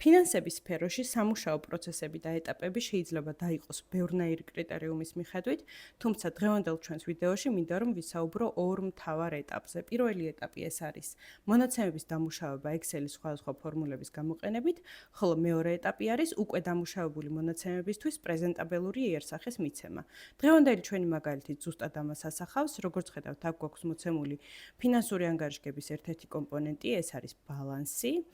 ფინანსების სფეროში სამუშაო პროცესები და ეტაპები შეიძლება დაიყოს ბევრნაირი კრიტერიუმის მიხედვით, თუმცა დღევანდელ ჩვენს ვიდეოში მინდა რომ ვისაუბრო ორ მთავარ ეტაპზე. პირველი ეტაპი ეს არის მონაცემების დამუშავება Excel-ის სხვადასხვა ფორმულების გამოყენებით, ხოლო მეორე ეტაპი არის უკვე დამუშავებული მონაცემებისთვის პრეზენტაბელური იერსახეს მიცემა. დღევანდელი ჩვენი მაგალითი ზუსტად ამას ასახავს, როგორც ხედავთ, აქ გვაქვს მოცემული ფინანსური ანგარიშგების ერთ-ერთი კომპონენტი, ეს არის ბალანსი.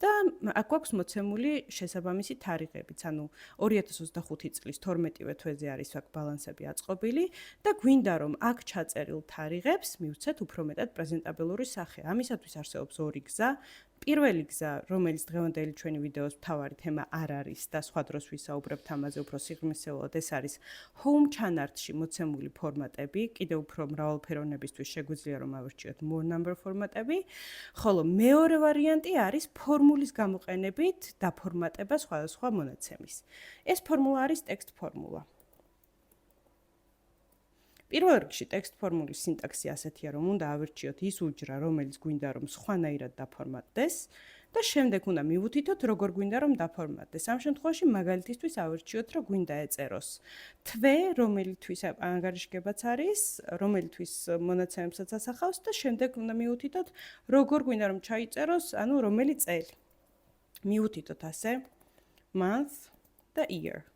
და აქ გვაქვს მოცემული შესაბამისი თარიღებიც, ანუ 2025 წლის 12-ვე თვეზე არის აქ ბალანსები აწყობილი და გვინდა რომ აქ ჩაწერილ თარიღებს მივცეთ უფრო მეტად პრეზენტაბელური სახე. ამისათვის არსებობს ორი გზა. პირველი გზა, რომელიც დღევანდელი ჩვენი ვიდეოს მთავარი თემა არ არის და სხვა დროს ვისაუბრებთ ამაზე უფრო სიღრმისეულად, ეს არის home chart-ში მოცემული ფორმატები, კიდევ უფრო მრავალფეროვნებისთვის შეგვიძლია რომ ავირჩიოთ more number ფორმატები, ხოლო მეორე ვარიანტი არის ფორმულის გამოყენებით დაფორმატება სხვადასხვა მონაცემის. ეს ფორმულა არის text ფორმულა. პირველ რიგში text ფორმულის სინტაქსი ასეთია, რომ უნდა ავირჩიოთ ის უჯრა, რომელიც გვინდა რომ სხვანაირად დაფორმატდეს და შემდეგ უნდა მივუთითოთ, როგორ გვინდა რომ დაფორმატდეს. ამ შემთხვევაში მაგალითისთვის ავირჩიოთ, რომ გვინდა ეწეროს თვე, რომელთვის ანგარიშგებაც არის, რომელთვის მონაცემებსაც ასახავს და შემდეგ უნდა მივუთითოთ, როგორ გვინდა რომ ჩაიწეროს, ანუ რომელი წელი. მივუთითოთ ასე month და year.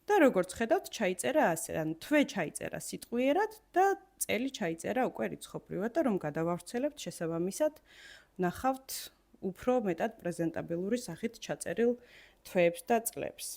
და როგორც ხედავთ, ჩაიწერა ასე, ანუ თვე ჩაიწერა სიტყვიერად და წელი ჩაიწერა უკვე რიცხობრივად და რომ გადავავრცელებთ შესაბამისად, ნახავთ უფრო მეტად პრეზენტაბელური სახით ჩაწერილ თვეებს და წლებს.